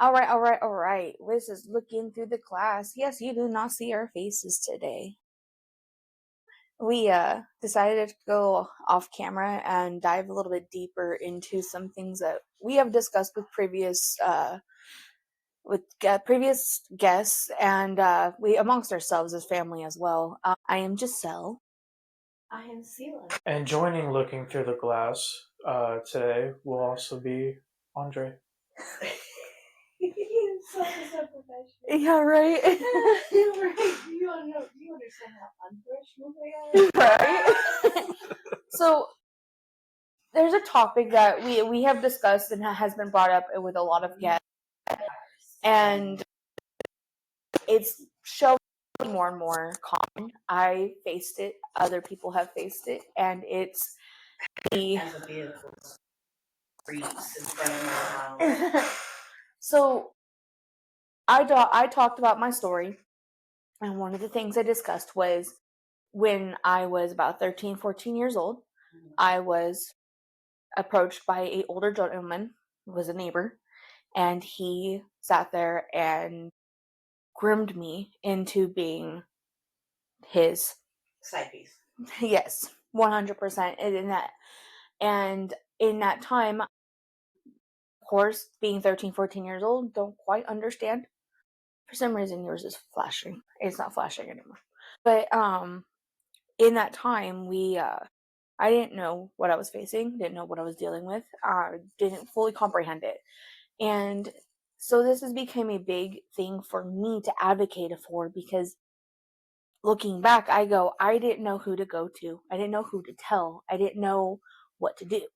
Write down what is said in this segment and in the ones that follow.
All right. Liz is looking through the class. Yes, you do not see our faces today. We decided to go off camera and dive a little bit deeper into some things that we have discussed with previous guests and we amongst ourselves as family as well. I am Giselle. I am Sela. And joining looking through the glass today will also be Andre. So professional. Yeah, right. Right. Do you understand how unprofessional they are? Right. So there's a topic that we have discussed and has been brought up with a lot of guests, and it's showing more and more common. I faced it, other people have faced it, and it's the As a vehicle freeze in front of my house. So I talked about my story, and one of the things I discussed was when I was about 13, 14 years old, I was approached by an older gentleman, who was a neighbor, and he sat there and groomed me into being his Side piece. yes, 100% in that time, of course, being 13, 14 years old, don't quite understand. For some reason yours is flashing. It's not flashing anymore. But in that time I didn't know what I was facing, didn't know what I was dealing with, didn't fully comprehend it. And so this has become a big thing for me to advocate for, because looking back, I didn't know who to go to. I didn't know who to tell. I didn't know what to do.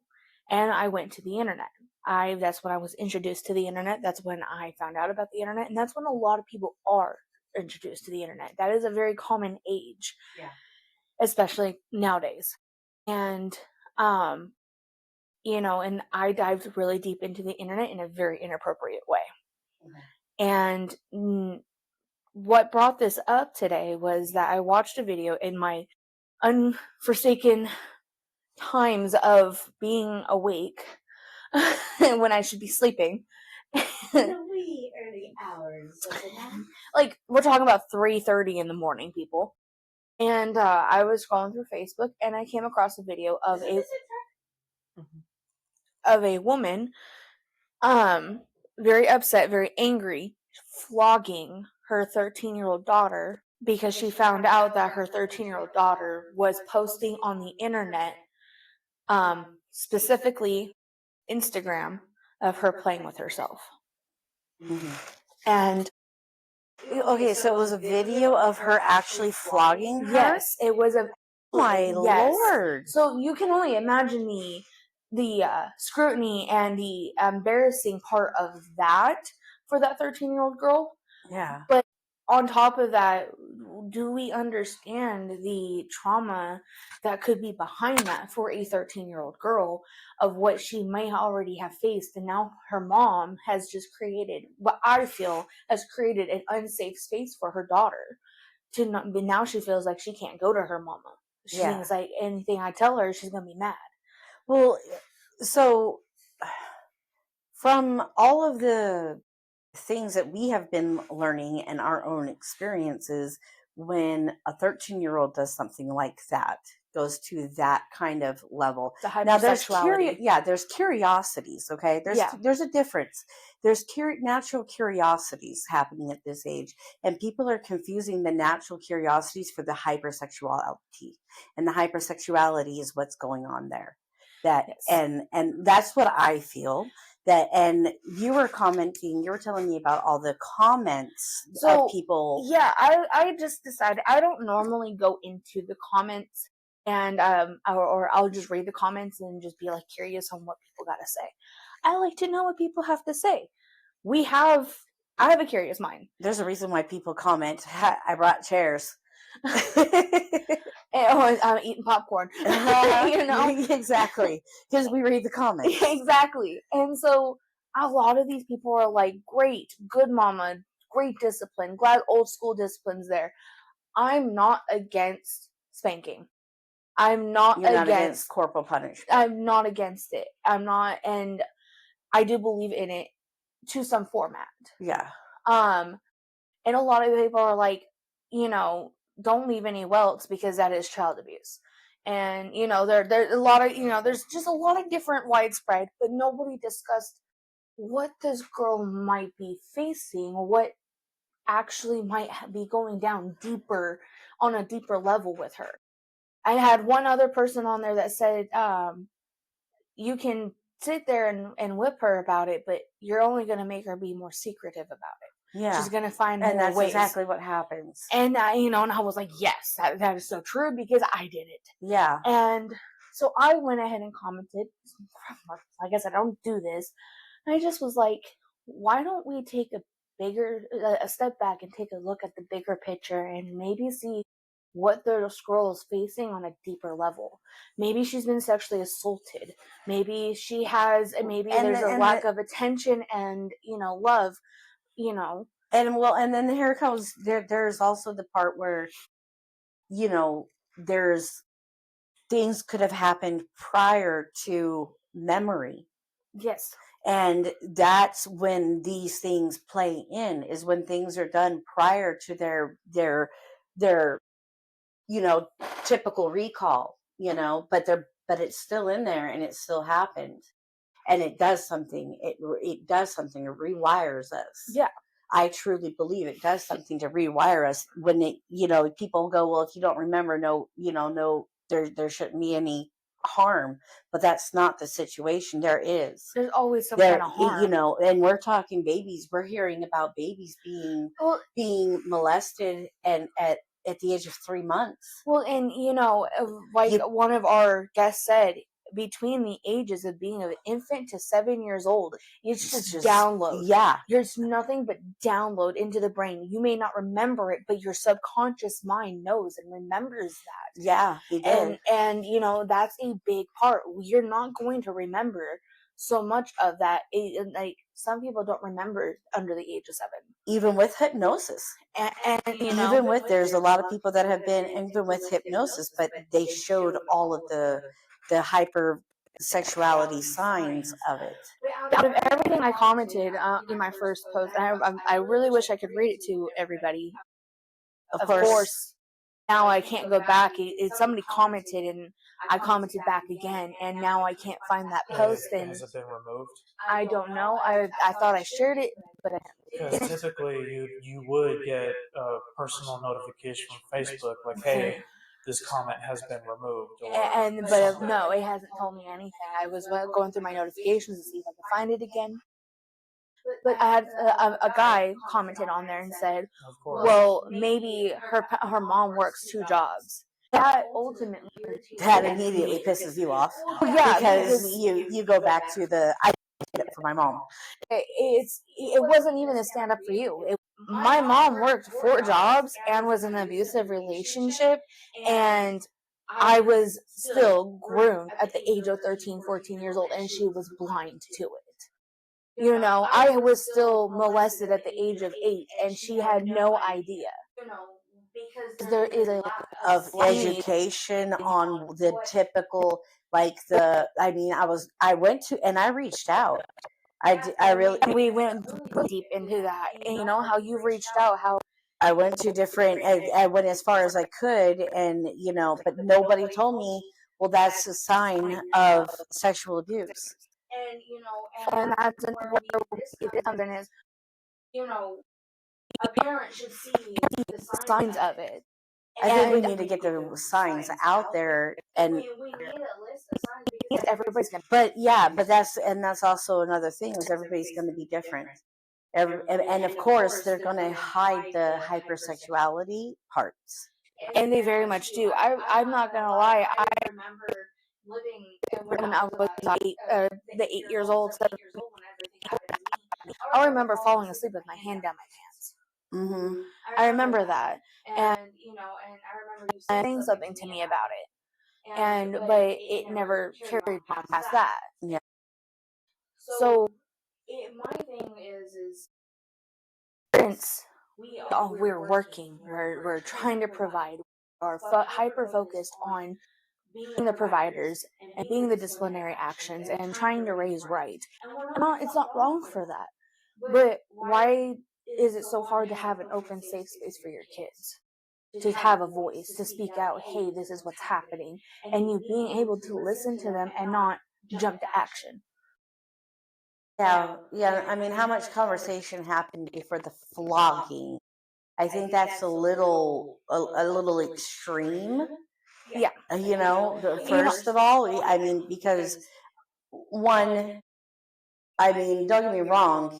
And I went to the internet. That's when I was introduced to the internet. That's when I found out about the internet. And that's when a lot of people are introduced to the internet. That is a very common age. Yeah. Especially nowadays. And, and I dived really deep into the internet in a very inappropriate way. Mm-hmm. And what brought this up today was that I watched a video in my unforsaken times of being awake when I should be sleeping. In the wee early hours of the night. Like, we're talking about 3:30 in the morning, people. And I was scrolling through Facebook, and I came across a video of a woman, very upset, very angry, flogging her 13-year-old daughter because she found out that her 13-year-old daughter was posting on the internet, specifically Instagram, of her playing with herself. Mm-hmm. And okay, so it was a video of her actually flogging her? Yes, it was a my Lord. So you can only imagine the scrutiny and the embarrassing part of that for that 13-year-old girl. Yeah. But on top of that, do we understand the trauma that could be behind that for a 13-year-old girl, of what she may already have faced? And now her mom has just created, what I feel has created, an unsafe space for her daughter. Now she feels like she can't go to her mama. She thinks like anything I tell her, she's gonna be mad. Well, so from all of the things that we have been learning and our own experiences, when a 13-year-old does something like that, goes to that kind of level. Now there's there's curiosities. Okay, there's a difference. There's natural curiosities happening at this age, and people are confusing the natural curiosities for the hypersexuality, and the hypersexuality is what's going on there. And that's what I feel. And you were commenting, you were telling me about all the comments of people. Yeah, I just decided I don't normally go into the comments, and or I'll just read the comments and just be like curious on what people gotta say. I like to know what people have to say. I have a curious mind. There's a reason why people comment, I brought chairs. And I'm eating popcorn. Exactly, because we read the comments. Exactly. And so a lot of these people are like, great, good mama, great discipline, glad old school discipline's there. I'm not against spanking. You're not against corporal punishment. I'm not against it. I'm not, and I do believe in it to some format. Yeah. And a lot of people are like, don't leave any welts because that is child abuse. And, there's a lot of, there's just a lot of different widespread, but nobody discussed what this girl might be facing, what actually might be going down deeper, on a deeper level with her. I had one other person on there that said, you can sit there and whip her about it, but you're only going to make her be more secretive about it. Yeah. She's going to find more And that's ways. exactly what happens. And and I was like, yes, that is so true because I did it. Yeah. And so I went ahead and commented. Like I said, I don't do this. And I just was like, why don't we take a step back and take a look at the bigger picture and maybe see what the girl is facing on a deeper level. Maybe she's been sexually assaulted. Maybe there's a lack of attention and, love, And then here comes, there's also the part where, there's things could have happened prior to memory. Yes. And that's when these things play in, is when things are done prior to their typical recall, but it's still in there and it still happened. And it does something. It does something. It rewires us. Yeah. I truly believe it does something to rewire us when people go, well, if you don't remember, there shouldn't be any harm, but that's not the situation. There's always some kind of harm, and we're talking babies. We're hearing about babies being molested and at the age of 3 months. Well, and one of our guests said, between the ages of being an infant to 7 years old, it's just download. Yeah. There's nothing but download into the brain. You may not remember it, but your subconscious mind knows and remembers that. Yeah, he did. And that's a big part. You're not going to remember so much of that. Like, some people don't remember under the age of 7. Even with hypnosis. And there's a lot of people that have been, even with hypnosis, but they showed all of the hypersexuality signs of it. Out of everything I commented in my first post, I really wish I could read it to everybody. Of course, now I can't go back. Somebody commented and I commented back again, and now I can't find that post. And has it been removed? I don't know. I thought I shared it, but because typically you would get a personal notification from Facebook like, hey, this comment has been removed. But no, it hasn't told me anything. I was going through my notifications to see if I could find it again. But I had a guy commented on there and said, well, maybe her mom works 2 jobs. That immediately pisses you off. Oh, yeah, because you go back to I did it for my mom. It wasn't even a stand up for you. My mom worked 4 jobs and was in an abusive relationship, and I was still groomed at the age of 13, 14 years old, and she was blind to it. I was still molested at the age of 8, and she had no idea. Because there is a lack of education on the typical, I went to, and I reached out. We went deep into that, and how you've reached out, how I went to different, I went as far as I could, and but nobody told me, well, that's a sign of sexual abuse. And that's what something is. A parent should see the signs of it. I think we need to get the signs out there, and we need a list of signs because everybody's gonna. But that's also another thing, is everybody's going to be different. And of course, they're going to hide the hypersexuality parts. And they very much do. I'm not going to lie. I remember living when I was the 8 years old. 7 years old when everything happened to me. I remember falling asleep with my hand down my pants. Mm-hmm. I remember that. And I remember you saying something to me about it. But it never carried on past that. Yeah. So my thing is parents, we're working, we're trying to provide, are hyper focused on being the providers and being the disciplinary actions and trying to raise right. It's not wrong for that. But why is it so hard to have an open, safe space for your kids? To have a voice, to speak out, hey, this is what's happening, and you being able to listen to them and not jump to action. Yeah, yeah. I mean, how much conversation happened before the flogging? I think that's a little extreme. Yeah. First of all, I mean, because one, I mean, don't get me wrong,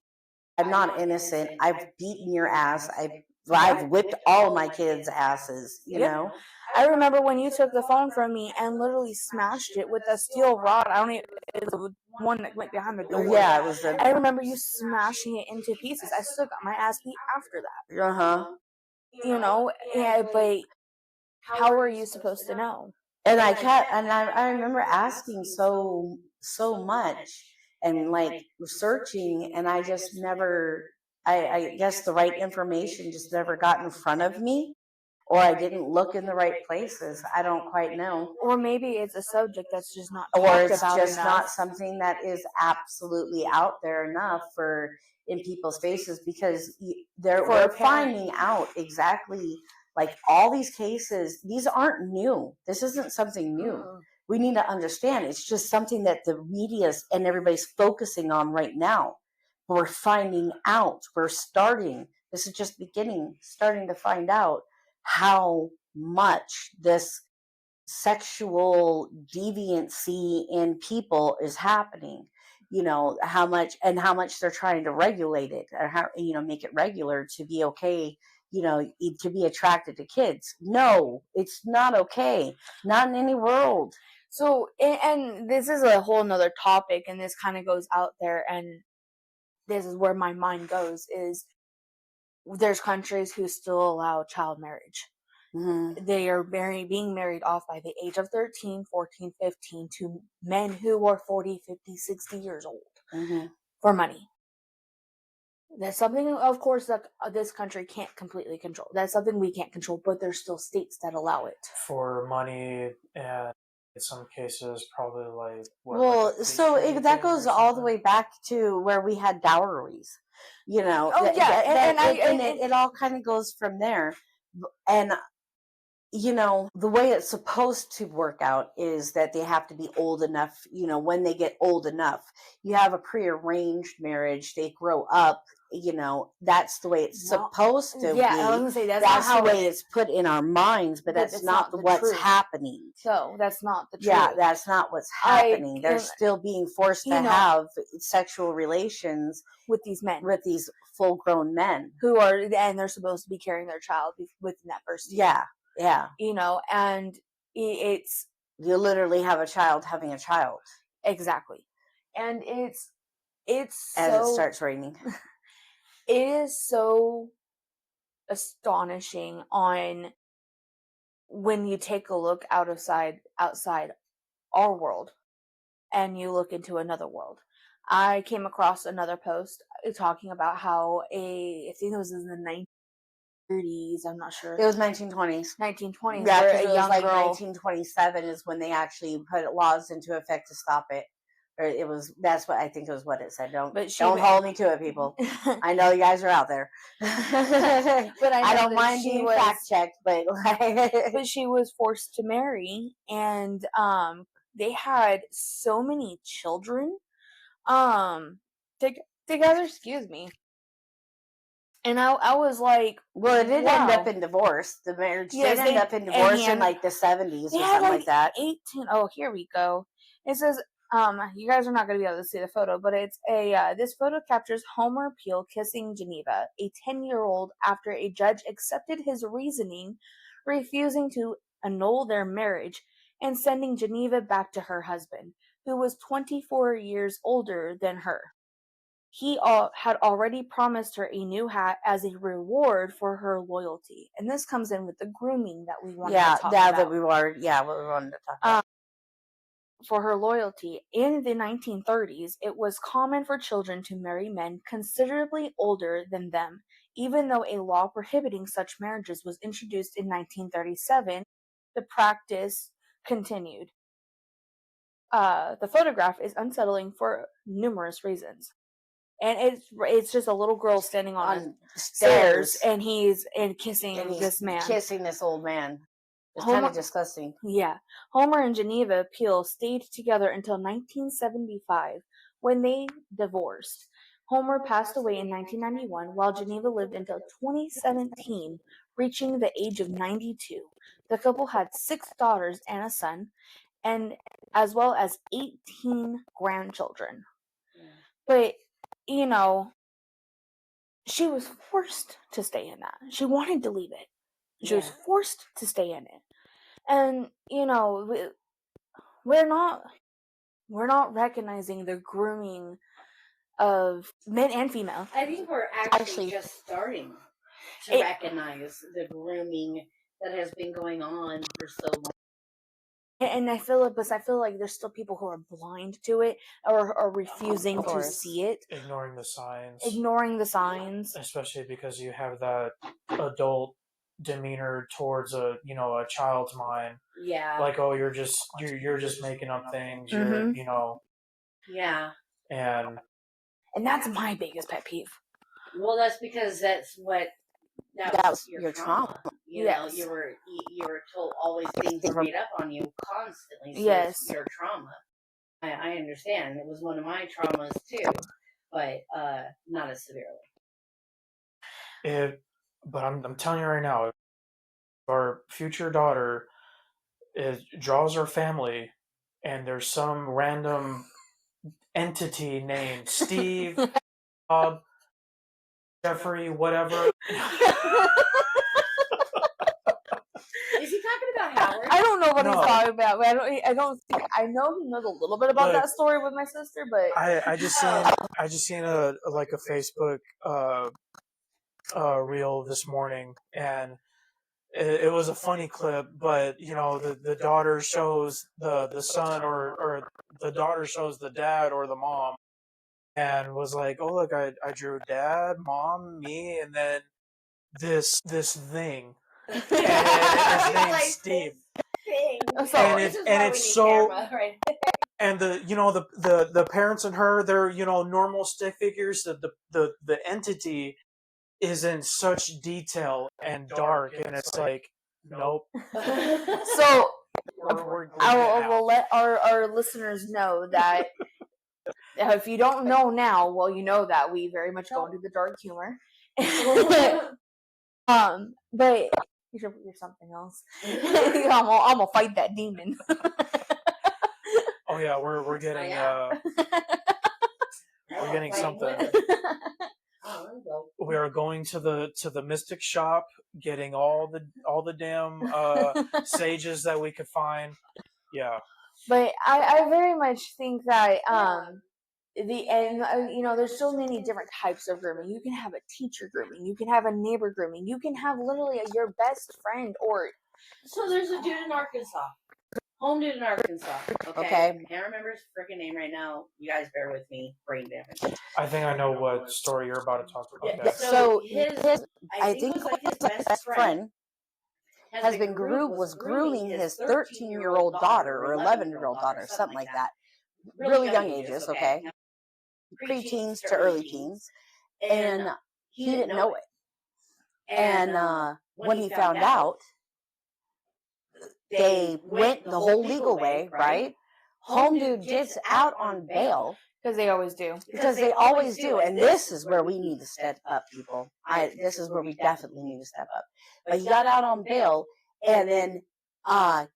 I'm not innocent. I've beaten your ass. I've whipped all my kids' asses. I remember when you took the phone from me and literally smashed it with a steel rod. I don't even, it was the one that went behind the door. Yeah, it was. I remember you smashing it into pieces. I still got my ass beat after that. Yeah, but how are you supposed to know? And I remember asking so much and like researching, and I just never. I guess the right information just never got in front of me, or I didn't look in the right places. I don't quite know. Or maybe it's a subject that's just not Or talked it's about just enough. not something that is absolutely out there enough for in people's faces, because we're finding out exactly, like, all these cases. These aren't new. This isn't something new. We need to understand it's just something that the media and everybody's focusing on right now. We're finding out. This is just starting to find out how much this sexual deviancy in people is happening. How much they're trying to regulate it, or how make it regular to be okay, to be attracted to kids. No, it's not okay, not in any world. So, and this is a whole nother topic, and this kind of goes out there, and this is where my mind goes, is there's countries who still allow child marriage. Mm-hmm. They are being married off by the age of 13, 14, 15 to men who are 40, 50, 60 years old. Mm-hmm. For money. That's something, of course, that this country can't completely control. That's something we can't control, but there's still states that allow it. For money, and in some cases, probably like that goes all the way back to where we had dowries. Oh, yeah, it all kind of goes from there. And the way it's supposed to work out is that they have to be old enough. When they get old enough, you have a prearranged marriage. They grow up. That's the way it's supposed to be. Yeah, I was gonna say that's the way it's put in our minds, but that's not what's happening. So that's not the truth. Yeah, that's not what's happening. They're still being forced to have sexual relations with these men, with these full-grown men and they're supposed to be carrying their child within that first year. Yeah. Yeah. And it's, you literally have a child having a child. Exactly. And it's as so, it starts raining. It is so astonishing on when you take a look outside our world and you look into another world. I came across another post talking about how I think it was in the 1930s, I'm not sure. It was 1920s. 1920s. Yeah, where because a it was young like girl, 1927 is when they actually put laws into effect to stop it. Or that's what I think it was what it said. Don't hold me to it, people. I know you guys are out there. But I don't mind being fact checked, but but she was forced to marry, and they had so many children together, excuse me. And I was like, well, it did end up in divorce. The marriage did end up in divorce in like the 70s or something like that. 18. Oh, here we go. It says, you guys are not going to be able to see the photo, but it's this photo captures Homer Peel kissing Geneva, a 10-year-old, after a judge accepted his reasoning, refusing to annul their marriage and sending Geneva back to her husband, who was 24 years older than her. He had already promised her a new hat as a reward for her loyalty. And this comes in with the grooming that we wanted to talk about. Yeah, what we wanted to talk about. For her loyalty. In the 1930s, it was common for children to marry men considerably older than them. Even though a law prohibiting such marriages was introduced in 1937, the practice continued. The photograph is unsettling for numerous reasons. and it's just a little girl standing on stairs and he's kissing this man, kissing this old man. It's Homer, kind of disgusting. Yeah, Homer and Geneva Peel stayed together until 1975 when they divorced. Homer passed away in 1991, while Geneva lived until 2017, reaching the age of 92. The couple had 6 daughters and a son, and as well as 18 grandchildren. But, you know, she was forced to stay in that. She wanted to leave it. She was forced to stay in it. And, you know, we're not recognizing the grooming of men and female. I think we're actually just starting to recognize the grooming that has been going on for so long. And I feel like there's still people who are blind to it or are refusing to see it. Ignoring the signs. Especially because you have that adult demeanor towards a child's mind. Yeah. Like, oh, you're just making up things. You're, Yeah. And that's my biggest pet peeve. Well, that's because that was your trauma. You know, you were told always things were made up on you constantly. So it's your trauma. I understand. It was one of my traumas too, but not as severely. But I'm telling you right now, if our future daughter draws her family, and there's some random entity named Steve, Bob, Jeffrey, whatever. Is he talking about Howard? I don't know what he's talking about. But I don't think I know he knows a little bit about that story with my sister, but I just seen a Facebook reel this morning, and it was a funny clip, but the daughter shows the son, or the daughter shows the dad or the mom, and was like, oh look, I drew dad, mom, me, and then this thing, and his name's Steve. And it's so right? And the parents and her, they're normal stick figures. The entity is in such detail and dark, and it's like, nope. So I will let our listeners know that if you don't know now, well, you know that we very much go into the dark humor. But you should do something else. I'm gonna fight that demon. Oh yeah, we're getting we're getting something. We are going to the mystic shop, getting all the damn sages that we could find. Yeah. But I very much think that there's so many different types of grooming. You can have a teacher grooming, you can have a neighbor grooming, you can have literally your best friend or. So there's a dude in Arkansas. Home dude in Arkansas. Okay. I can't remember his freaking name right now. You guys bear with me. Brain damage. I think I know what story you're about to talk about. Yeah. So I think it was like his best friend was grooming his 13-year-old daughter or 11-year-old daughter, something like that. Really young ages, okay? Pre-teens to early teens. And he didn't know it. And when he found out, they went the whole legal way, right? Home dude gets out on bail. Because they always do. And this is where we need to step up, people. This is where we definitely need to step up. But he got out on bail and then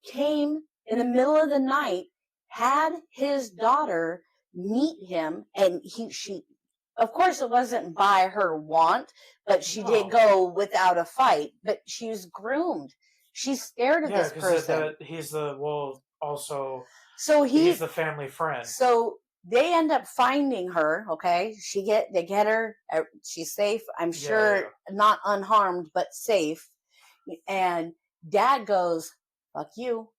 came in the middle of the night, had his daughter meet him, and she, of course, it wasn't by her want, but she did go without a fight. But she was groomed. She's scared of this person. He's the family friend. So they end up finding her. Okay, they get her. She's safe. I'm sure, not unharmed, but safe. And Dad goes, "Fuck you."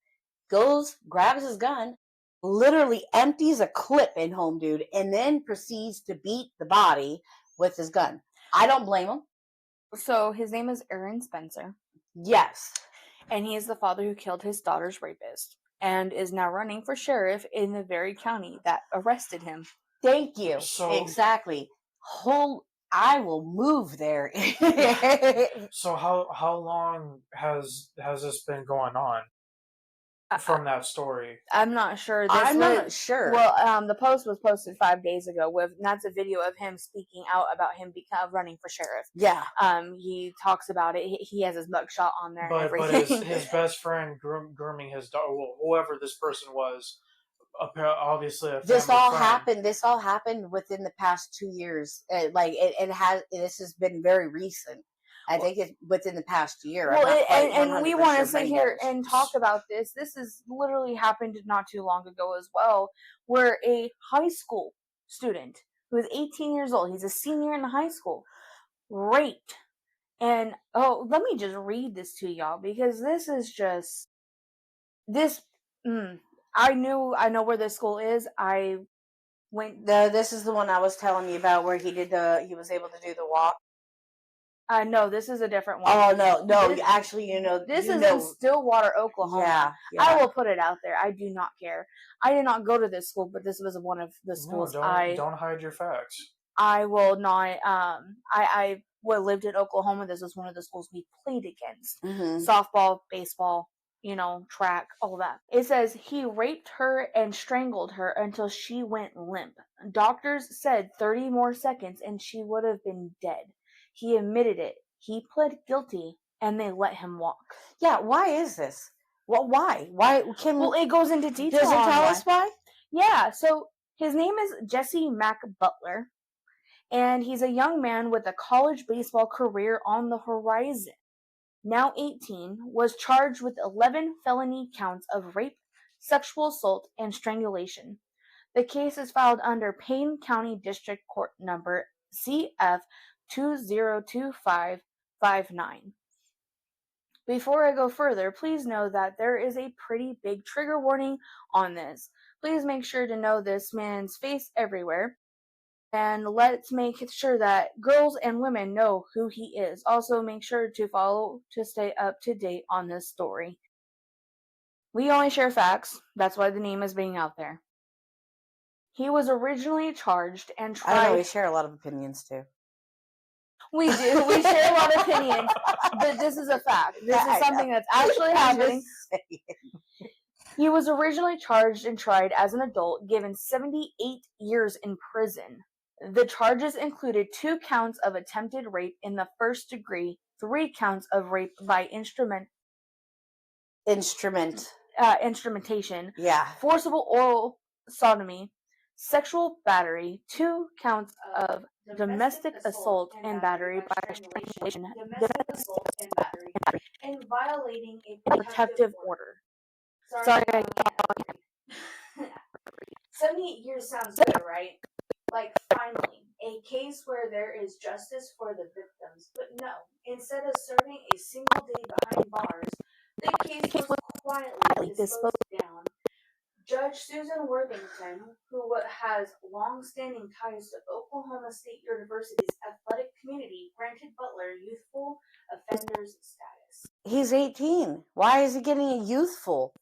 Goes, grabs his gun, literally empties a clip in Home Dude, and then proceeds to beat the body with his gun. I don't blame him. So his name is Aaron Spencer. Yes. And he is the father who killed his daughter's rapist and is now running for sheriff in the very county that arrested him. Thank you. Exactly. I will move there. So how long has this been going on from that story? I'm not sure. I'm not sure. Well, the post was posted 5 days ago. That's a video of him speaking out about him running for sheriff. Yeah. He talks about it. He has his mugshot on there and But everything. his best friend grooming his daughter, whoever this person was, obviously a This family all friend. happened. This all happened within the past 2 years. It has. This has been very recent. I think it's within the past year. Well, and we want to sit here and talk about this. This has literally happened not too long ago as well, where a high school student who is 18 years old, he's a senior in high school, raped. And let me just read this to y'all, because this is just this. I know where this school is. I went. This is the one I was telling you about, where he was able to do the walk. No, this is a different one. Oh no! Actually, this is in Stillwater, Oklahoma. Yeah. I will put it out there. I do not care. I did not go to this school, but this was one of the schools. Don't hide your facts. I will not. I lived in Oklahoma. This was one of the schools we played against. Mm-hmm. Softball, baseball, track, all that. It says he raped her and strangled her until she went limp. Doctors said 30 more seconds and she would have been dead. He admitted it. He pled guilty and they let him walk. Yeah, why is this? Well, why? Why can? Well, it goes into detail. Does it tell us why? Yeah. So his name is Jesse Mack Butler, and he's a young man with a college baseball career on the horizon. Now 18, was charged with 11 felony counts of rape, sexual assault, and strangulation. The case is filed under Payne County District Court number CF 202559. Before I go further, please know that there is a pretty big trigger warning on this. Please make sure to know this man's face everywhere. And let's make sure that girls and women know who he is. Also, make sure to follow to stay up to date on this story. We only share facts. That's why the name is being out there. He was originally charged and tried. I know we share a lot of opinions too. We do. We share a lot of opinions, but this is a fact. This is something that's actually happening. He was originally charged and tried as an adult, given 78 years in prison. The charges included 2 counts of attempted rape in the first degree, 3 counts of rape by instrumentation, yeah, forcible oral sodomy, sexual battery, 2 counts of domestic assault and battery by strangulation, and violating a protective order. Sorry, 78 years sounds good, right? Like, finally, a case where there is justice for the victims. But no, instead of serving a single day behind bars, the case was quietly disposed down. Judge Susan Worthington, who has long-standing ties to Oklahoma State University's athletic community, granted Butler youthful offenders status. He's 18. Why is he getting a youthful?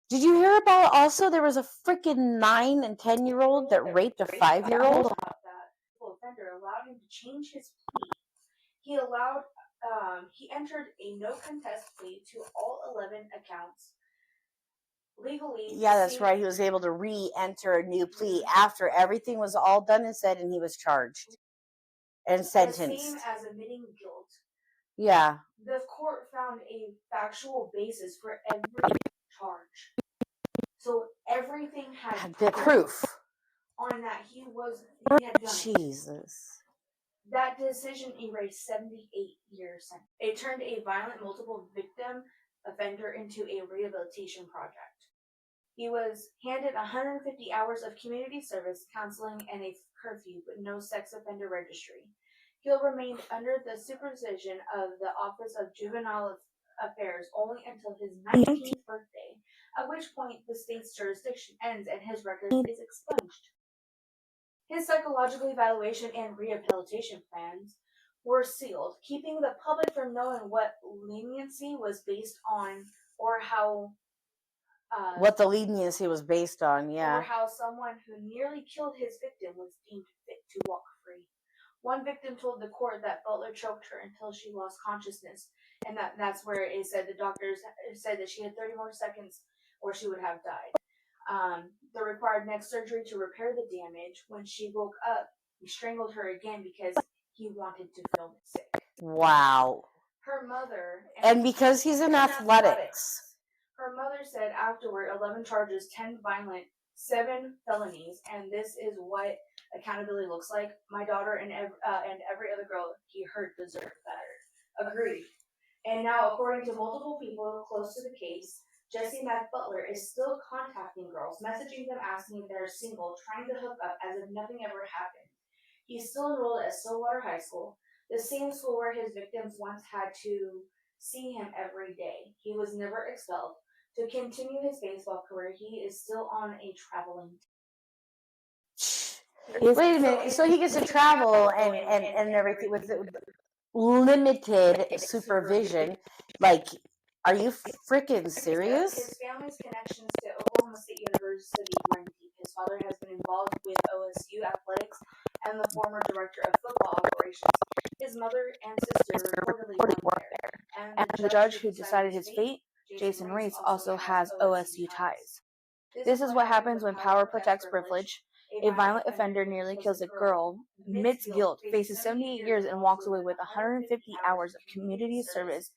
Did you hear about also there was a freaking 9 and 10-year-old that raped a 5-year-old? Offender allowed him to change his plea. He entered a no contest plea to all 11 accounts. Legally. Yeah, that's right. He was able to re-enter a new plea after everything was all done and said, and he was charged and sentenced. The same as admitting guilt. Yeah. The court found a factual basis for every charge. So everything had the proof on that he had done Jesus. That decision erased 78 years. It turned a violent multiple victim offender into a rehabilitation project. He was handed 150 hours of community service, counseling, and a curfew, but no sex offender registry. He'll remain under the supervision of the Office of Juvenile Affairs only until his 19th birthday, at which point the state's jurisdiction ends and his record is expunged. His psychological evaluation and rehabilitation plans were sealed, keeping the public from knowing what leniency was based on, or how what the leniency was based on, yeah. Or how someone who nearly killed his victim was deemed fit to walk free. One victim told the court that Butler choked her until she lost consciousness, and that's where it said the doctors said that she had 30 more seconds or she would have died. The required neck surgery to repair the damage. When she woke up, he strangled her again because he wanted to film it sick. Wow. Her mother... And because he's in athletics. Her mother said afterward, 11 charges, 10 violent, 7 felonies, and this is what accountability looks like. My daughter and every other girl he hurt deserved better. Agreed. And now, according to multiple people close to the case, Jesse Mack Butler is still contacting girls, messaging them asking if they're single, trying to hook up as if nothing ever happened. He's still enrolled at Stillwater High School, the same school where his victims once had to see him every day. He was never expelled. To continue his baseball career, he is still on a traveling team. Wait a minute. So he gets to travel and everything with limited supervision. Like, are you freaking serious? His family's connections to Oklahoma State University run deep. His father has been involved with OSU athletics and the former director of football operations. His mother and sister reportedly worked there. And the judge who decided his fate, Jason Reitz, also has OSU ties. This is what happens when power protects privilege. A violent offender nearly kills a girl, admits guilt, faces 78 years, and walks away with 150 hours of community service,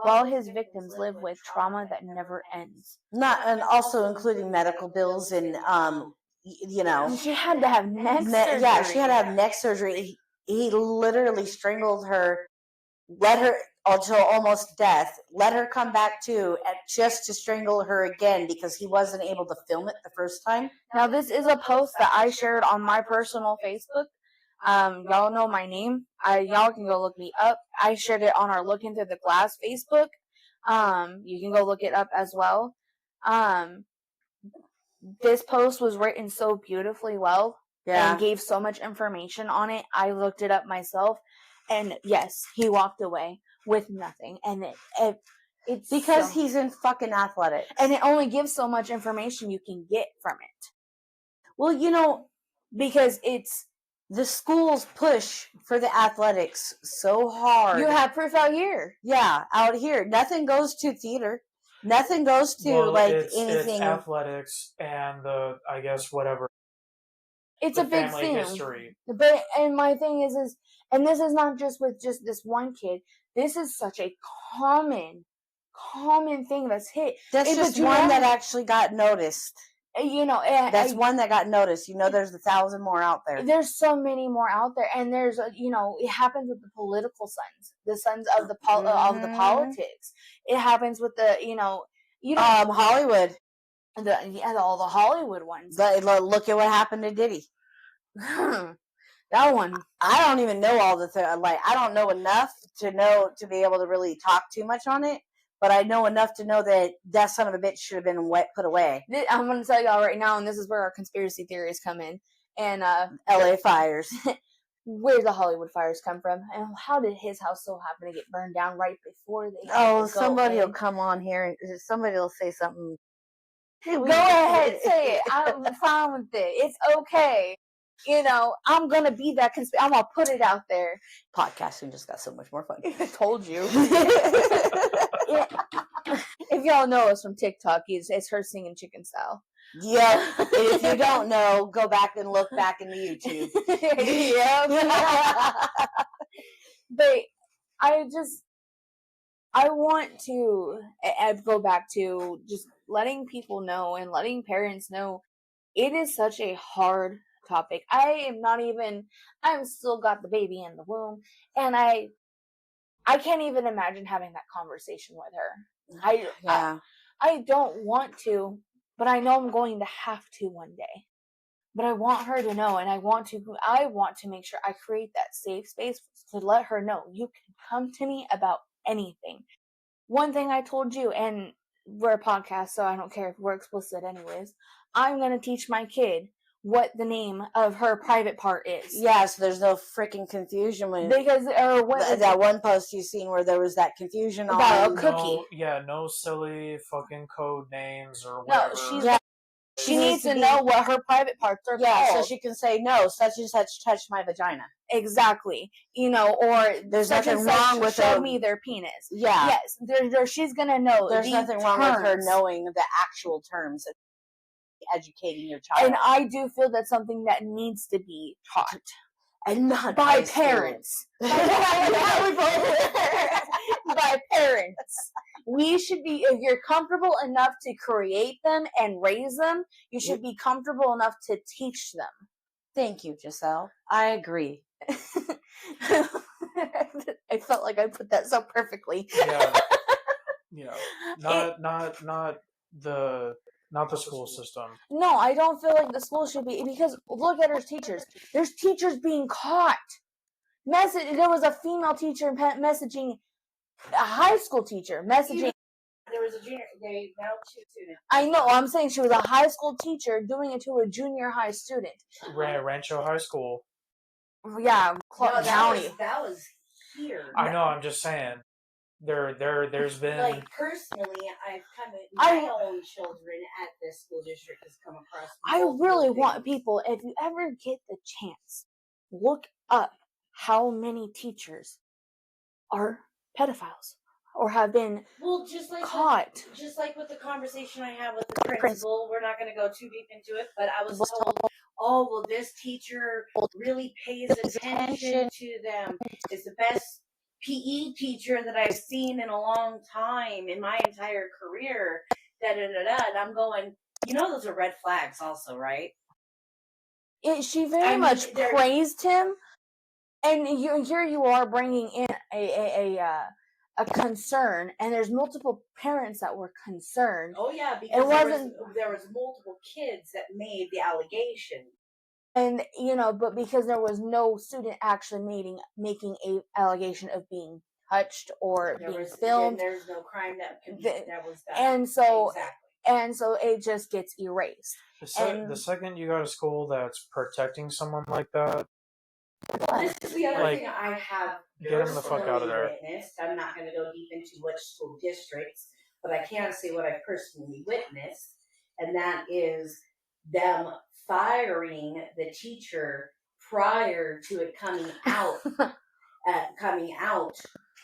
while his victims live with trauma that never ends. And also including medical bills and you know. She had to have neck surgery. Yeah, she had to have neck surgery. He literally strangled her, let her until almost death, let her come back to just to strangle her again because he wasn't able to film it the first time. Now, this is a post that I shared on my personal Facebook. Y'all know my name. Y'all can go look me up. I shared it on our Looking Through the Glass Facebook. You can go look it up as well. This post was written so beautifully well. Yeah. And gave so much information on it. I looked it up myself. And yes, he walked away with nothing. And it's because he's in fucking athletics. And it only gives so much information you can get from it. Well, you know, because it's the schools push for the athletics so hard. You have proof out here. Yeah, out here. Nothing goes to theater. Nothing goes to anything. It's athletics and I guess whatever. It's a big thing. History. But and my thing is and this is not just with just this one kid. This is such a common thing that's hit. That's just one that actually got noticed. You know, that's one that got noticed. You know, there's 1,000 more out there. There's so many more out there, and there's you know, it happens with the political sons, the sons of the of the politics. It happens with the Hollywood, all the Hollywood ones. But look at what happened to Diddy. That one, I don't even know all the I don't know enough to be able to really talk too much on it. But I know enough to know that son of a bitch should have been put away. I'm going to tell y'all right now, and this is where our conspiracy theories come in. And LA fires. Where the Hollywood fires come from, and how did his house so happen to get burned down right before they? Somebody will come on here and somebody will say something. Go ahead, say it. I'm fine with it. It's okay. You know, I'm gonna be that I'm gonna put it out there. Podcasting just got so much more fun. I told you. Yeah. If y'all know us from TikTok, it's her singing chicken style. Yeah. And if you don't know, go back and look back in the YouTube. Yeah. But I want to go back to just letting people know and letting parents know it is such a hard topic. I'm still got the baby in the womb, and I can't even imagine having that conversation with her. I don't want to, but I know I'm going to have to one day. But I want her to know, and I want to make sure I create that safe space to let her know you can come to me about anything. One thing I told you, and we're a podcast, so I don't care if we're explicit anyways, I'm going to teach my kid what the name of her private part is. Yeah, so there's no freaking confusion that one post you seen where there was that confusion about a cookie. No silly fucking code names or whatever. No, she needs to know what her private parts are called. so she can say, no, such and such touched my vagina. Exactly. Or there's nothing wrong with show me their penis. Yeah. Yes, she's going to know. There's nothing wrong with her knowing the actual terms and educating your child. And I do feel that's something that needs to be taught. And not by parents. By parents. We should be, if you're comfortable enough to create them and raise them, you should be comfortable enough to teach them. Thank you, Giselle. I agree. I felt like I put that so perfectly. Yeah. Not the school system. No, I don't feel like the school should be, because look at our teachers. There's teachers being caught. There was a female teacher messaging a high school teacher messaging. There was a junior. They now 2 students. I know. I'm saying she was a high school teacher doing it to a junior high student. Rancho High School. Yeah, Clark County. That was here. I know. I'm just saying. There's been like personally, I've come my own children at this school district has come across. I really want people, if you ever get the chance, look up how many teachers are pedophiles or have been caught. Just like with the conversation I had with the principal, we're not going to go too deep into it, but I was told, oh, well, this teacher really pays attention to them. It's the best PE teacher that I've seen in a long time in my entire career. And I'm going, those are red flags also, right? She very much praised him. And here you are bringing in a concern, and there's multiple parents that were concerned. Oh yeah, because there was multiple kids that made the allegation. And but because there was no student actually making a allegation of being touched or being filmed, there's no crime that was done. And so it just gets erased. The second you go to school that's protecting someone like that. This is the other thing I have get them the fuck out of there. Witnessed. I'm not going to go deep into which school districts, but I can say what I personally witnessed, and that is them firing the teacher prior to it coming out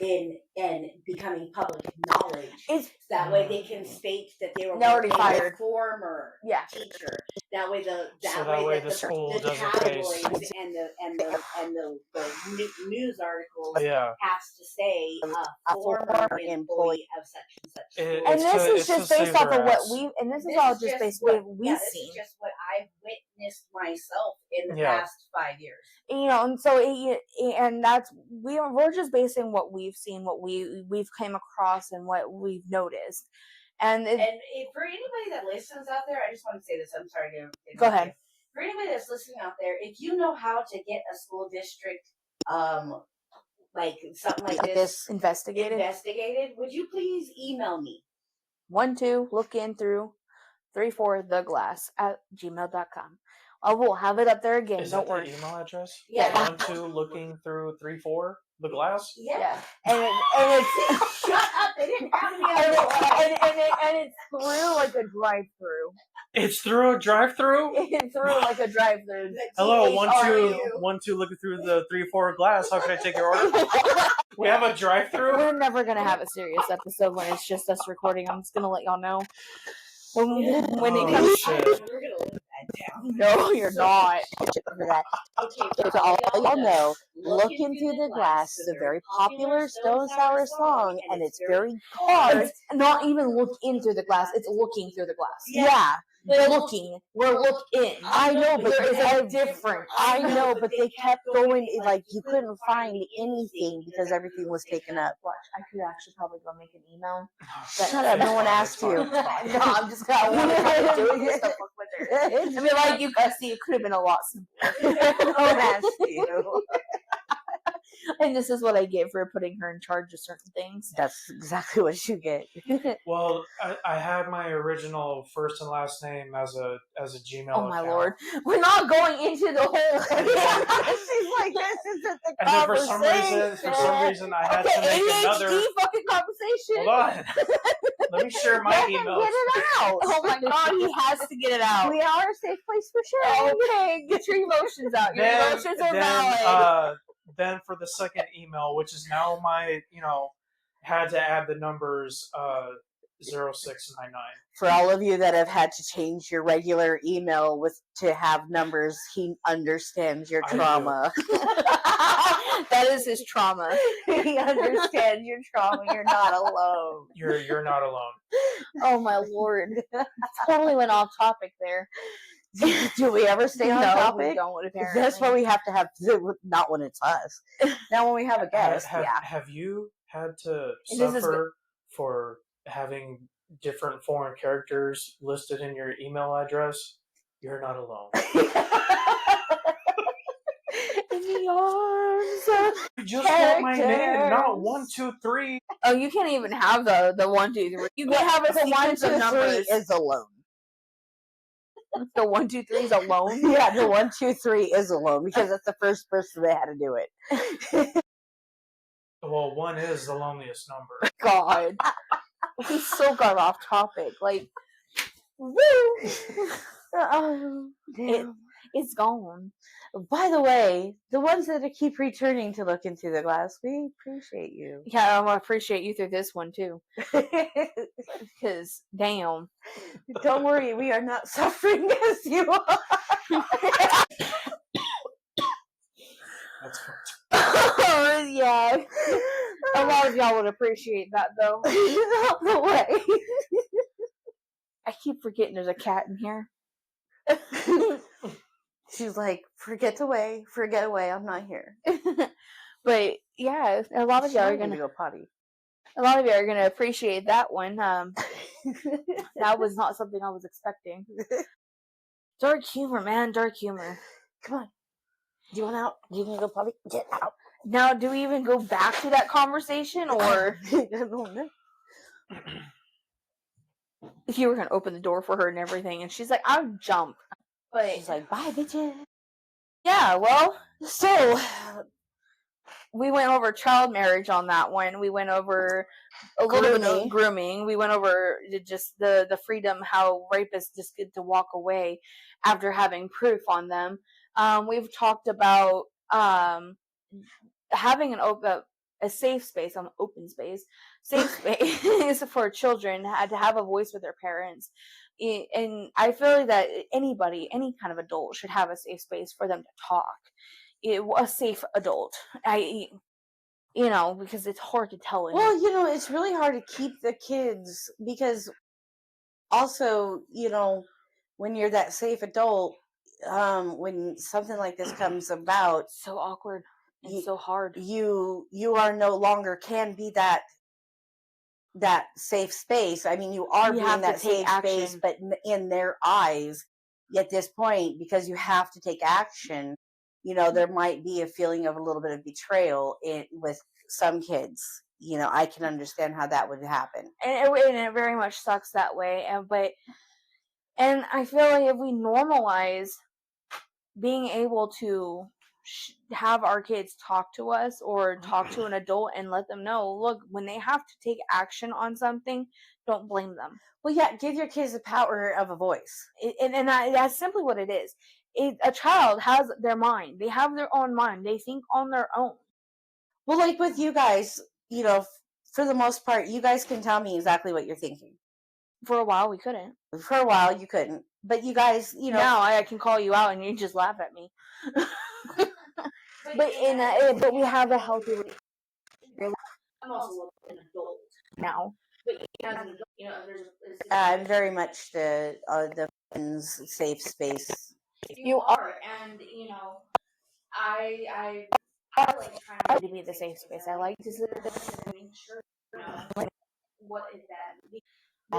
and becoming public knowledge. That way they can state that they were already fired. A former teacher. That way the school doesn't tabloids and the news articles has to say a former employee of such and such. And this is just based off of what we, and this is all just based on what we've seen. This is just what I've witnessed myself in the past 5 years. And so and that's we're just basing what we've seen, what we've came across, and what we've noticed. And for anybody that listens out there, I just want to say this. I'm sorry to go ahead. For anybody that's listening out there, if you know how to get a school district, like something like this investigated, would you please email me? 12 looking through 34 theglass@gmail.com. We'll have it up there again. Don't worry. The email address? Yeah. 12 looking through 34 the glass. Yeah. And it's shut up. They didn't have any and it's through like a drive-through. It's through a drive-through. It's through like a drive-through. Hello, 12 looking through the 34 glass. How can I take your order? We have a drive-through. We're never gonna have a serious episode when it's just us recording. I'm just gonna let y'all know. When it comes shit. We're gonna live that down. No, you're not. Okay, so all y'all know, Looking Through the Glass is a very popular Stone Sour song, and it's very hard. It's not even look in through the glass, it's looking through the glass. Yeah. They're looking. We're looking. I know, but there is a difference. I know, but they kept going, like, you couldn't find anything because everything was taken up. Watch, I could actually probably go make an email. Shut up, no one asked you. No, I'm just gonna doing it. Fuck with her. I mean, like, you guys see, it could have been a lot simpler. No one asked you. And this is what I get for putting her in charge of certain things. That's exactly what you get. Well, I had my original first and last name as a Gmail Oh my account. Lord, we're not going into the whole. She's like, this isn't the And then conversation. for some reason, I had to make another. fucking conversation. Hold on. Let me share my Let him emails. get it out. Oh my god, he has to get it out. We are a safe place for sharing. Okay, get your emotions out. Your emotions are valid. Then for the second email, which is now my, had to add the numbers 0699. For all of you that have had to change your regular email to have numbers, he understands your trauma. That is his trauma. He understands your trauma. You're not alone. You're not alone. Oh my lord. Totally went off topic there. Do we ever stay on topic? We don't, apparently. That's why we have to have, not when it's us. Now when we have a guest, Have you had to suffer for having different foreign characters listed in your email address? You're not alone. In the arms of You just want my name, not 1, 2, 3. Oh, you can't even have the 1, 2, 3. You can't have a sequence of numbers. Is alone. The 1, 2, 3 is alone. Yeah, the 1, 2, 3 is alone because that's the first person that had to do it. Well, 1 is the loneliest number. God, we so got off topic. Like, woo! It's gone. By the way, the ones that keep returning to look into the glass, we appreciate you. Yeah, I want to appreciate you through this one too. Because, damn. Don't worry, we are not suffering as you are. That's fucked. Oh, yeah. A lot of y'all would appreciate that, though. Out the way. I keep forgetting there's a cat in here. She's like, forget away, I'm not here. But yeah, a lot of y'all are gonna go potty. A lot of you are gonna appreciate that one. That was not something I was expecting. Dark humor, man, dark humor. Come on. Do you want out? You can go potty. Get out. Now, do we even go back to that conversation, or I don't know. if you were gonna open the door for her and everything, and she's like, "I'll jump," but she's like, "Bye, bitches." Yeah, well, so we went over child marriage on that one. We went over a little bit of grooming. We went over just the freedom, how rapists just get to walk away after having proof on them. We've talked about having a safe space, an open space, safe space for children to have a voice with their parents. And I feel like that anybody, any kind of adult, should have a safe space for them to talk. A safe adult. Because it's hard to tell. Well, it's really hard to keep the kids because also, when you're that safe adult, when something like this comes about, so awkward and so hard. You are no longer can be that safe space. I mean, you are being that safe space, but in their eyes, at this point, because you have to take action, there might be a feeling of a little bit of betrayal with some kids. I can understand how that would happen, and it very much sucks that way. And I feel like if we normalize being able to have our kids talk to us or talk to an adult and let them know, look, when they have to take action on something, don't blame them. Well, yeah, give your kids the power of a voice. And that's simply what it is. A child has their mind. They have their own mind. They think on their own. Well, like with you guys, for the most part, you guys can tell me exactly what you're thinking. For a while, we couldn't. For a while, you couldn't. But you guys, now I can call you out and you just laugh at me. But we have a healthy relationship. I'm also an adult now. But as an adult, I'm very much the safe space. You are, and I like trying to be the safe space. I like to sit there and make sure what is that.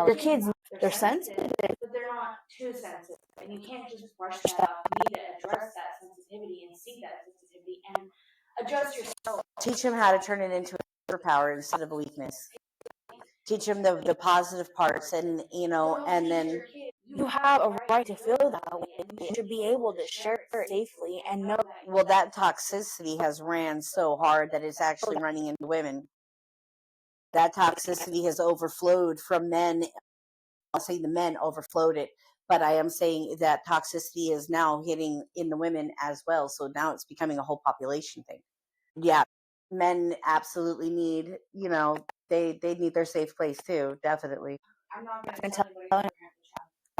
Your kids, they're sensitive, but they're not too sensitive, and you can't just brush that off. You need to address that sensitivity and see that sensitivity and adjust yourself. Teach them how to turn it into a superpower instead of a weakness. Teach them the positive parts, and and then you have a right to feel that way. You should be able to share it safely and know. Well, that toxicity has ran so hard that it's actually running into women. that toxicity has overflowed from men. I'll say the men overflowed it, but I am saying that toxicity is now hitting in the women as well. So now it's becoming a whole population thing. Yeah, men absolutely need, they need their safe place too, definitely. I'm not going to tell anybody to parent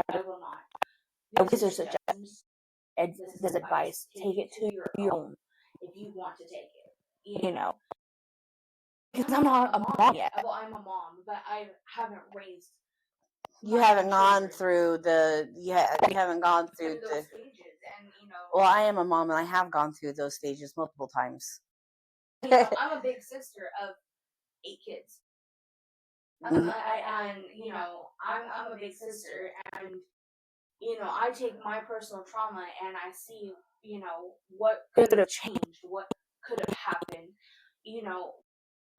a child. I will not. These are suggestions. This advice. Take it to your own if you want to take it. you know. Because I'm not a mom yet. Well, I'm a mom, but I haven't raised. You haven't gone through you haven't gone through those stages, and Well, I am a mom, and I have gone through those stages multiple times. I'm a big sister of 8 kids. I'm a big sister, and I take my personal trauma and I see what could have changed, what could have happened,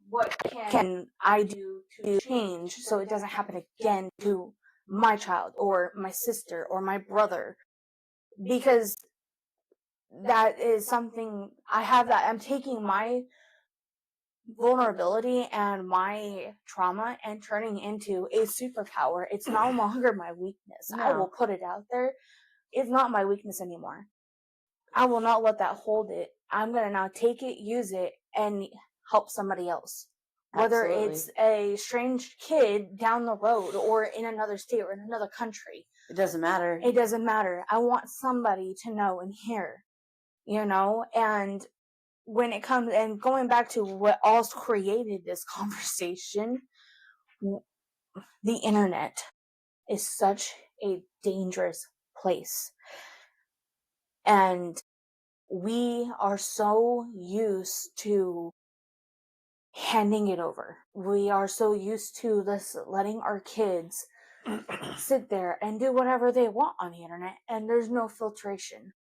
what Can I do to change so it doesn't happen again to my child or my sister or my brother? Because that is something I have that I'm taking my vulnerability and my trauma and turning into a superpower. It's no longer my weakness. No. I will put it out there. It's not my weakness anymore. I will not let that hold it. I'm going to now take it, use it, and help somebody else. Whether Absolutely. it's a strange kid down the road or in another state or in another country. It doesn't matter. It doesn't matter. I want somebody to know and hear, and when it comes, and going back to what also created this conversation, the internet is such a dangerous place. And we are so used to handing it over. We are so used to this letting our kids sit there and do whatever they want on the internet, and there's no filtration.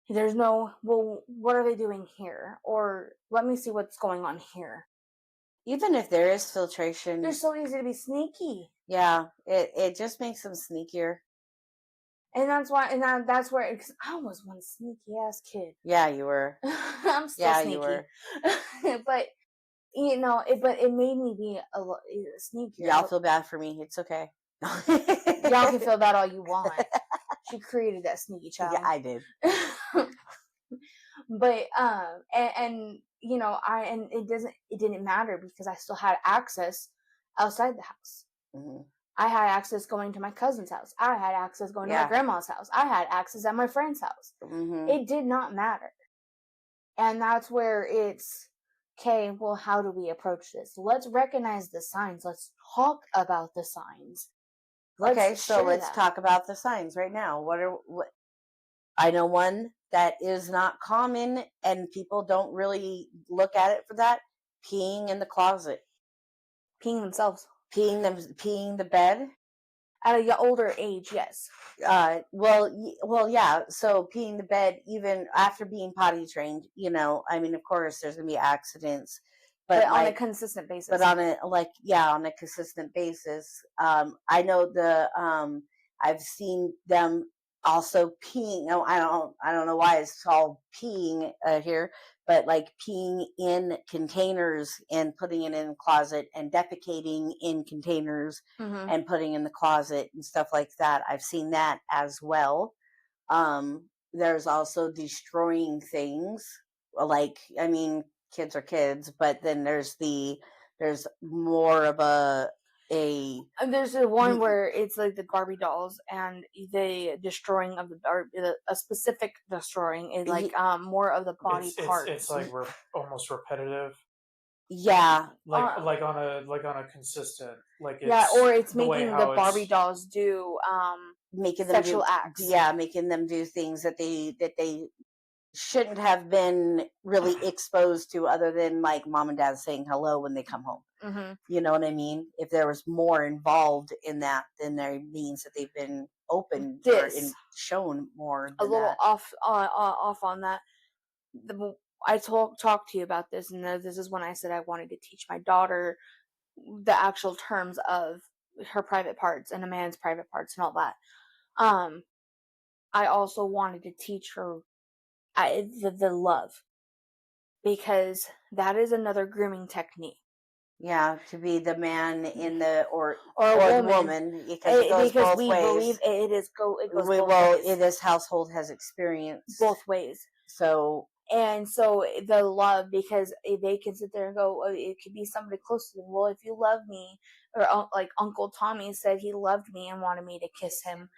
There's no, well, what are they doing here? Or let me see what's going on here. Even if there is filtration, they're so easy to be sneaky. Yeah, it just makes them sneakier. And that's why, and that's where, because I was one sneaky ass kid. Yeah, you were. I'm still sneaky. You were. But it made me be a sneakier. Y'all feel bad for me. It's okay. Y'all can feel bad all you want. She created that sneaky child. Yeah, I did. But and it didn't matter because I still had access outside the house. Mm-hmm. I had access going to my cousin's house. I had access going to my grandma's house. I had access at my friend's house. Mm-hmm. It did not matter. And that's where it's, okay, well, how do we approach this? Let's recognize the signs. Let's talk about the signs. Let's talk about the signs right now. I know one that is not common and people don't really look at it for that. Peeing in the closet. Peeing themselves. Peeing the bed. At an older age, yes. Well, yeah. So peeing the bed, even after being potty trained, I mean, of course, there's gonna be accidents, but on a consistent basis. But on a consistent basis. I know I've seen them also peeing. No, I don't know why it's called peeing here, but like peeing in containers and putting it in the closet and defecating in containers and putting in the closet and stuff like that. I've seen that as well. There's also destroying things. Like, I mean, kids are kids, but then there's more of there's the one where it's like the Barbie dolls and the destroying of a specific destroying is like more of the body parts. It's like almost repetitive. Yeah, like on a consistent or it's making the Barbie dolls do making them sexual acts. Yeah, making them do things that they shouldn't have been really exposed to, other than like mom and dad saying hello when they come home. Mm-hmm. You know what I mean? If there was more involved in that, then there means that they've been open or shown more. A little off on that. I talked to you about this, and this is when I said I wanted to teach my daughter the actual terms of her private parts and a man's private parts and all that. I also wanted to teach her the love, because that is another grooming technique. Yeah, to be the man in the or a the woman. woman, because it goes Because both we ways. believe it goes both Well, ways. this household has experienced Both ways. So And so the love, because they can sit there and go, oh, it could be somebody close to them. Well, if you love me, or like Uncle Tommy said, he loved me and wanted me to kiss him,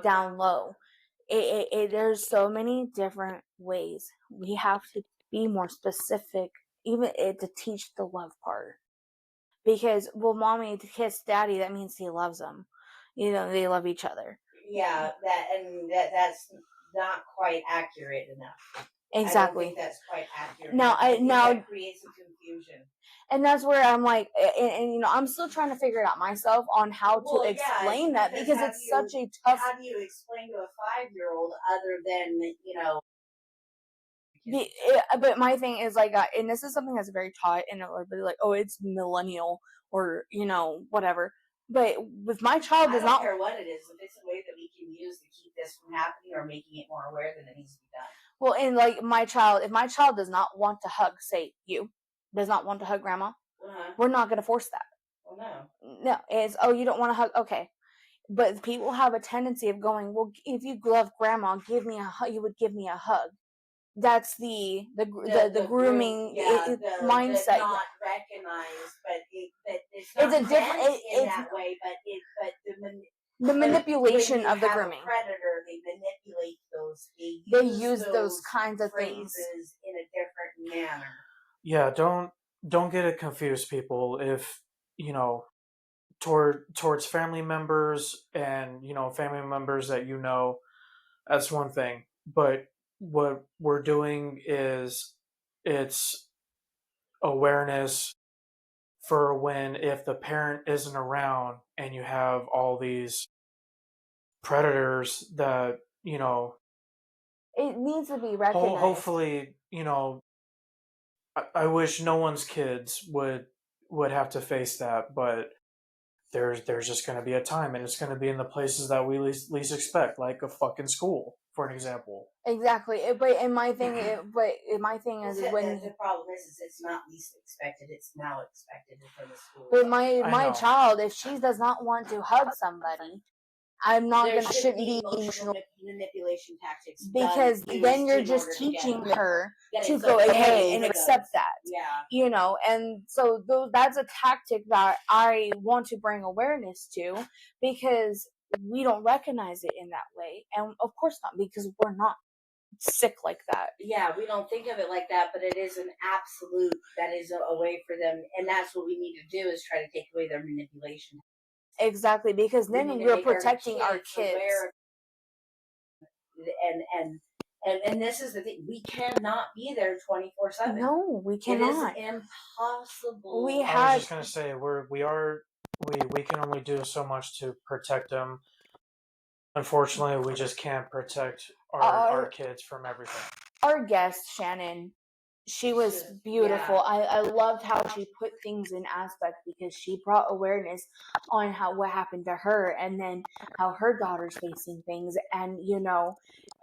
down low. There's so many different ways. We have to be more specific, even to teach the love part. Because, well, mommy to kiss daddy, that means he loves them. They love each other. Yeah, that's not quite accurate enough. Exactly. I don't think that's quite accurate. Now, that creates some confusion. And that's where I'm like, and I'm still trying to figure it out myself on how to explain that, because it's such a tough. How do you explain to a 5-year-old other than But my thing is like, and this is something that's very taught, and everybody like, oh, it's millennial or whatever. But with my child, I don't care what it is. If it's a way that we can use to keep this from happening or making it more aware, then it needs to be done. Well, and like if my child does not want to hug, say does not want to hug grandma, we're not going to force that. Well, no, it's, oh, you don't want to hug, okay. But people have a tendency of going, well, if you love grandma, give me a hug. You would give me a hug. That's the grooming mindset. The not recognized, but it's not a different in that way. But the manipulation of the grooming. Predator, they manipulate those. They use those kinds of phrases things in a different manner. Yeah, don't get it confused, people. If towards family members and family members that that's one thing. But what we're doing is it's awareness for when, if the parent isn't around and you have all these predators that it needs to be recognized. Hopefully, I wish no one's kids would have to face that, but there's just going to be a time, and it's going to be in the places that we least expect, like a fucking school, for an example. Exactly, but my thing is when the problem is it's not least expected; it's now expected for the school. But my child, if she does not want to hug somebody, I'm not there gonna shouldn't be emotional manipulation tactics, because then you're just teaching her to go ahead and accept that. Yeah, and so that's a tactic that I want to bring awareness to, because we don't recognize it in that way, and of course not, because we're not sick like that. Yeah, we don't think of it like that, but it is an absolute. That is a way for them, and that's what we need to do, is try to take away their manipulation. Exactly, because then we're protecting our kids. And this is the thing: we cannot be there 24/7. No, we cannot. It is impossible. I was just gonna say we can only do so much to protect them. Unfortunately, we just can't protect our kids from everything. Our guest, Shannon, she was beautiful. Yeah. I loved how she put things in aspect, because she brought awareness on what happened to her, and then how her daughter's facing things, and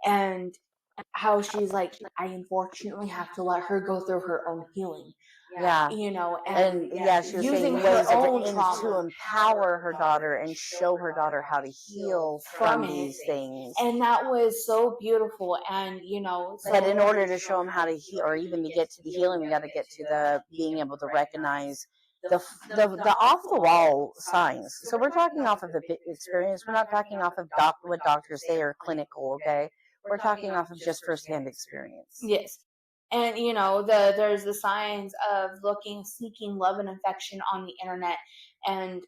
and how she's like, I unfortunately have to let her go through her own healing. Yeah. And she was using ways to empower her daughter and show her daughter how to heal from these things. And that was so beautiful. And, but in order to show them how to heal, or even to get to the healing, we got to get to the being able to recognize the off the wall signs. So we're talking off of experience. We're not talking off of what doctors say are clinical, okay? We're talking off of just firsthand experience. Yes. And, there's the signs of seeking love and affection on the internet. And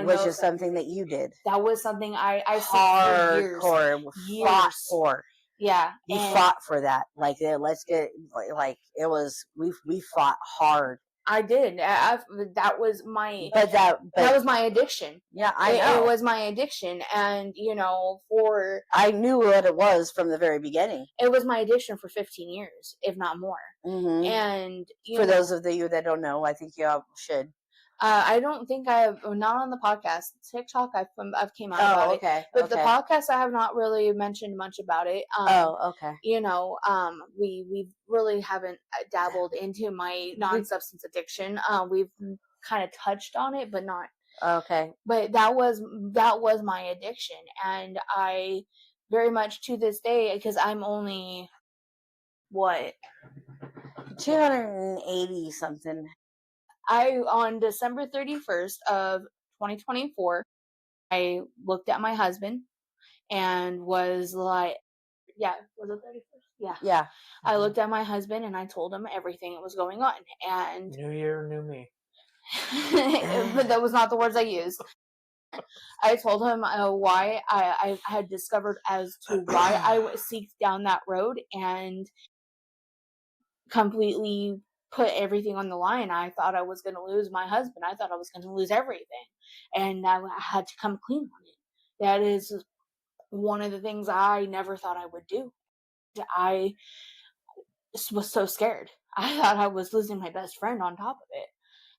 which is something that you did. That was something I hardcore fought for. Yeah. You fought for that. Like, let's get, like, it was, we fought hard. I did. That was my. But that was my addiction. Yeah, I know. It was my addiction, and I knew what it was from the very beginning. It was my addiction for 15 years, if not more. Mm-hmm. And for those of you that don't know, I think you should. I don't think not on the podcast. TikTok, I've came out about it. But the podcast, I have not really mentioned much about it. Okay. We really haven't dabbled into my non-substance addiction. We've kind of touched on it, but not. Okay. But that was my addiction, and I very much to this day, because I'm only what 280 something. on December 31st of 2024, I looked at my husband and was like, yeah, was it 31st? Yeah. Yeah. I looked at my husband and I told him everything that was going on. And New year, new me. but that was not the words I used. I told him why I had discovered as to why I seeked down that road and completely put everything on the line. I thought I was going to lose my husband. I thought I was going to lose everything. And I had to come clean on it. That is one of the things I never thought I would do. I was so scared. I thought I was losing my best friend on top of it.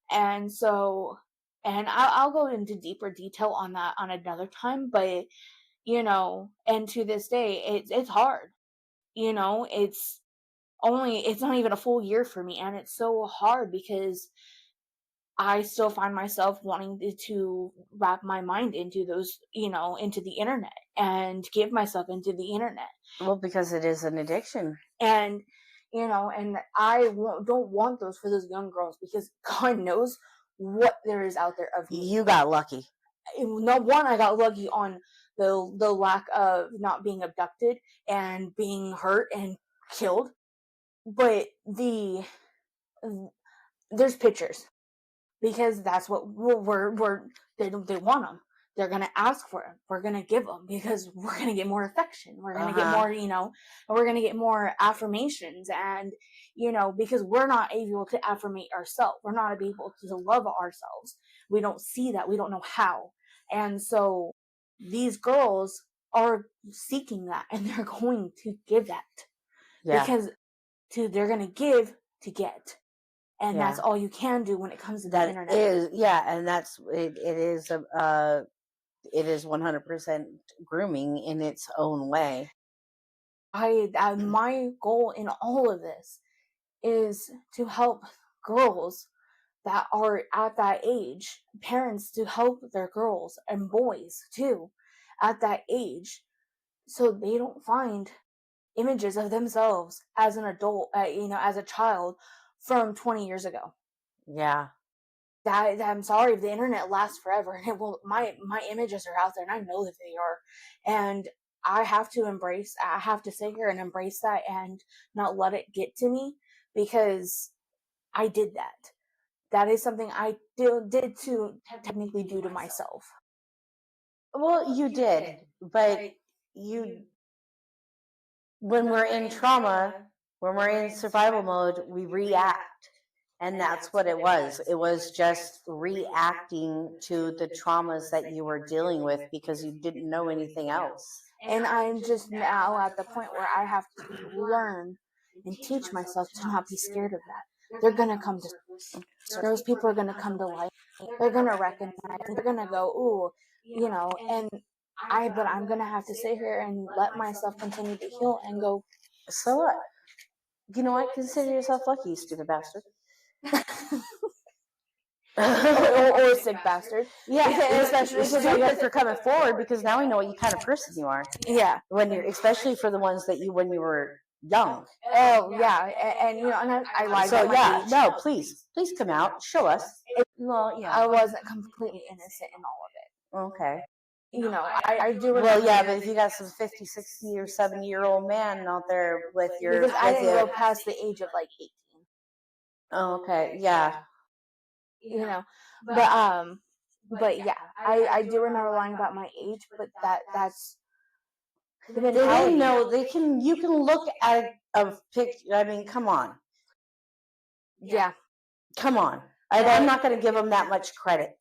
And so, and I'll go into deeper detail on that on another time, but and to this day, it's hard. It's not even a full year for me, and it's so hard because I still find myself wanting to wrap my mind into those, into the internet and give myself into the internet. Well, because it is an addiction. And, and I don't want those for those young girls because God knows what there is out there of me. You got lucky. No, one, I got lucky on the lack of not being abducted and being hurt and killed. But there's pictures. Because that's what they want them. They're gonna ask for them. We're gonna give them because we're gonna get more affection. We're gonna get more, and we're gonna get more affirmations, and because we're not able to affirmate ourselves. We're not able to love ourselves. We don't see that. We don't know how, and so these girls are seeking that, and they're going to give that because they're gonna give to get. And that's all you can do when it comes to the internet. And that's it is it is 100% grooming in its own way. My goal in all of this is to help girls that are at that age, parents to help their girls and boys too at that age, so they don't find images of themselves as an adult, as a child from 20 years ago. Yeah. I'm sorry, the internet lasts forever, and it will. My images are out there, and I know that they are, and I have to sit here and embrace that and not let it get to me because I did that. That is something I did to technically do to myself. Well, you did, but you when we're in trauma, when we're in survival mode, we react. And that's what it was. It was just reacting to the traumas that you were dealing with because you didn't know anything else. And I'm just now at the point where I have to learn and teach myself to not be scared of that. They're going to come to, those people are going to come to life. They're going to recognize, they're going to go, ooh, and but I'm going to have to sit here and let myself continue to heal and go. So what? You know what? Consider yourself lucky, you stupid bastard. or sick bastard. Yeah, especially stupid for coming forward because now we know what kind of person you are. Yeah, when you're, especially for the ones that when you were young. Oh yeah, and and I lied. So yeah, no, please come out, show us. Well, yeah, I wasn't completely innocent in all of it. Okay. I do. Well, yeah, but if you got some 50, 60, or 70-year-old man out there with your, because I didn't go past the age of like 18. Oh, okay, yeah. But yeah, I do remember lying about my age, but that's the mentality. They know they can. You can look at a picture. I mean, come on. Yeah. Come on. I'm not going to give them that much credit.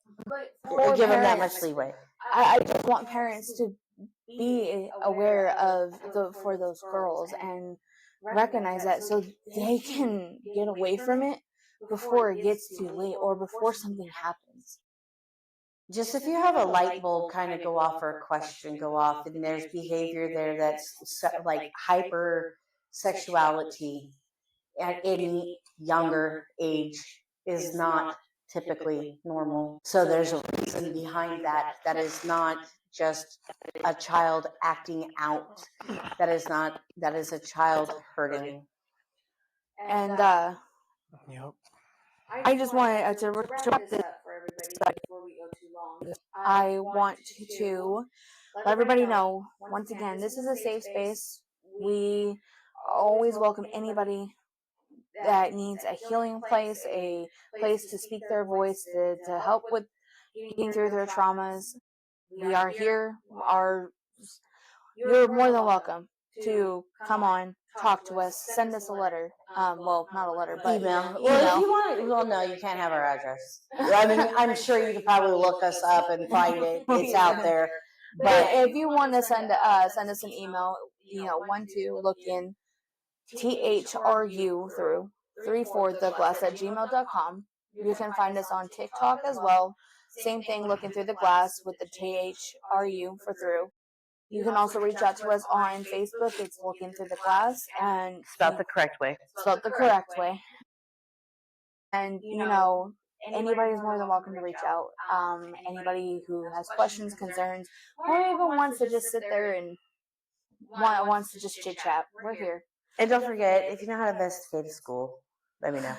Or give them that much leeway. I just want parents to be aware of for those girls and recognize that so they can get away from it before it gets too late or before something happens. Just if you have a light bulb kind of go off or a question go off, and there's behavior there that's like hypersexuality at any younger age is not typically normal. So there's a reason behind that. That is not just a child acting out. That is a child hurting. And Yep. I just wanted to wrap this up for everybody before we go too long. I want to let everybody know, once again, this is a safe space. We always welcome anybody that needs a healing place, a place to speak their voice, to help with getting through their traumas. We are here. You're more than welcome to come on, talk to us, send us a letter. Well, not a letter, but email. Well, if you want, well, no, you can't have our address. I mean, I'm sure you could probably look us up and find it. It's out there. But if you want to send us an email, look in THRU through 34theglass at gmail.com. You can find us on TikTok as well. Same thing, looking through the glass with the THRU for through. You can also reach out to us on Facebook. It's Looking Through the Glass, and Spelled the correct way. spelled the correct way. And anybody's more than welcome to reach out. Anybody who has questions, concerns, or even wants to just sit there and wants to just chit chat, we're here. And don't forget, if you know how to best stay to school, let me know.